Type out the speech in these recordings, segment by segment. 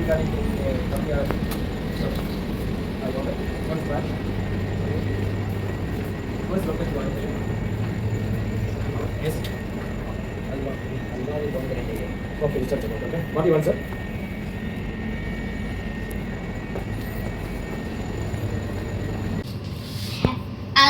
What do you want, sir?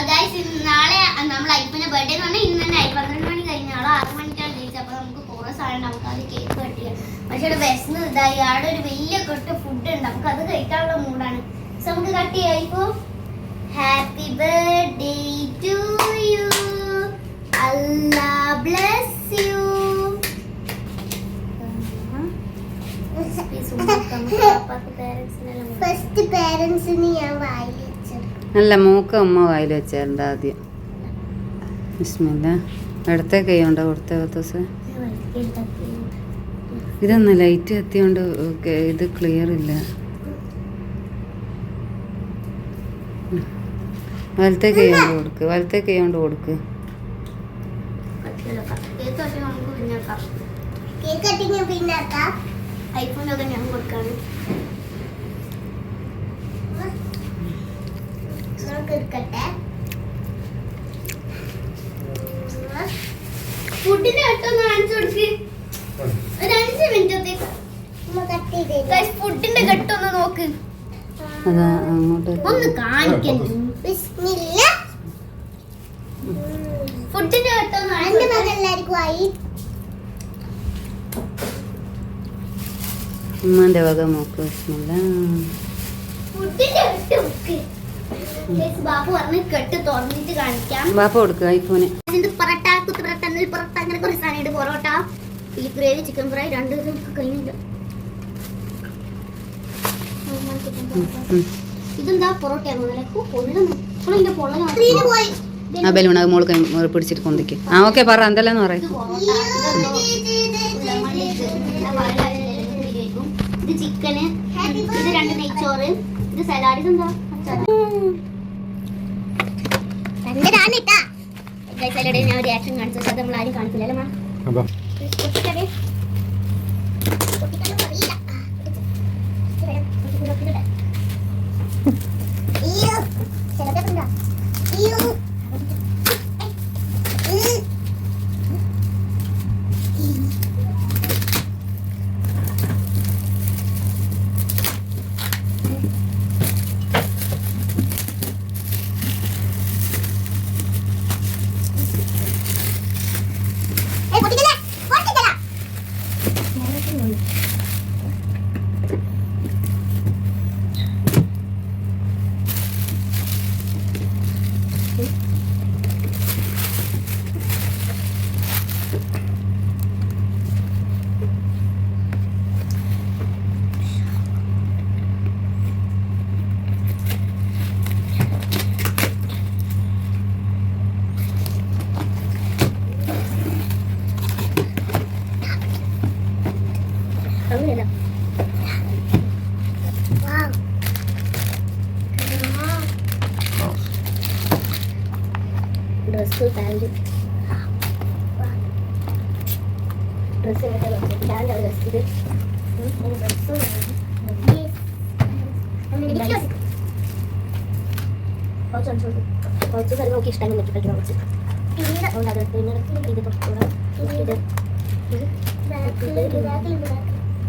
Guys, നാളെ നമ്മൾ ഐഫോന്റെ birthday എന്ന് പറഞ്ഞാൽ ഇന്ന് തന്നെ 12 മണി കഴിഞ്ഞ ആളെ 6 മണിക്കാണ് ജയിച്ചത്. അപ്പോൾ നമുക്ക് കുറേ സാധനം നമുക്ക് അത് കേക്ക് കട്ട് ചെയ്യാം. പക്ഷേ ഇവിടെ വിശന്ന് ഇതായി ആടെ ഒരു വലിയ കൊട്ട് ഫുഡ് ഉണ്ട്, നമുക്ക് അത് കഴിക്കാനുള്ള മൂടാണ്. സോ നമുക്ക് കട്ട് ചെയ്യാം. ഇപ്പോൾ happy birthday to you, Allah bless you. First പേരൻസിന് ഞാൻ വായിൽ നല്ല മൂക്ക ഉമ്മ വായിൽ വെച്ചാറുണ്ട് ആദ്യം. ബിസ്മില്ല. ഇടത്തെ കൈ ഉണ്ടോ കൊടുത്ത ദിവസം? ഇതൊന്ന് ലൈറ്റ് എത്തിയോണ്ട് ഇത് ക്ലിയർ ഇല്ല. വലത്തെ കൈ കൊണ്ട് കൊടുക്ക്, വലത്തെ കൈ കൊണ്ട് കൊടുക്ക്. ഐഫോണൊക്കെ ഞാൻ കൊടുക്കാണ്. ഫുഡിന്റെ കട്ടൊന്ന് കാണിച്ചു കൊടുക്ക്. ഒരു 5 മിനിറ്റത്തേക്ക് ഫുഡിന്റെ കട്ടൊന്ന് നോക്ക്. അതാ അങ്ങോട്ട് ഒന്ന് കാണിക്കണ്ട. ഫുഡിന്റെ കട്ടൊന്ന് എല്ലാവർക്കും ആയി. ഉമ്മാന്റെ വക നോക്ക്. ബിസ്മില്ല. ഫുഡിന്റെ കട്ട് നോക്ക്. ബാപ്പു പറഞ്ഞ് കെട്ട് തുറന്നിട്ട് കാണിക്കാം. ബാപ്പ കൊടുക്കുക ഐഫോന്. പൊറോട്ട, കുത്തുപൊറോട്ട, നെൽപ്പൊറോട്ട, അങ്ങനെ കുറേ സാധനം. Parotta, beef gravy, chicken fry, 2 കഴിഞ്ഞിട്ട്. ഇതെന്താ പൊറോട്ടയാണല്ലേ? ആ ബലൂൺ അത് മോൾക്ക് പിടിച്ചിട്ട് കൊണ്ടിരിക്കും. ആ ഓക്കെ പറ എന്തെല്ലാന്ന് പറയും. ഇത് ചിക്കന്, ഇത് 2 നെയ്ച്ചോറ്, ഇത് സലാഡ്. ഇതെന്താ ഞാൻ ഒരു ആക്ഷൻ കാണിച്ചു, അത് നമ്മൾ ആരും കാണിക്കില്ല അല്ലേ? Dress pant dress pant dress ഇത് കുറച്ച് സ്ഥലം നോക്കി ഇഷ്ടമായി നോക്കി കുറച്ച് അതുകൊണ്ട് അത് പിന്നെ ഇത് പൊട്ടിക്കൂടാ.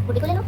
പൊട്ടിക്കില്ലല്ലോ.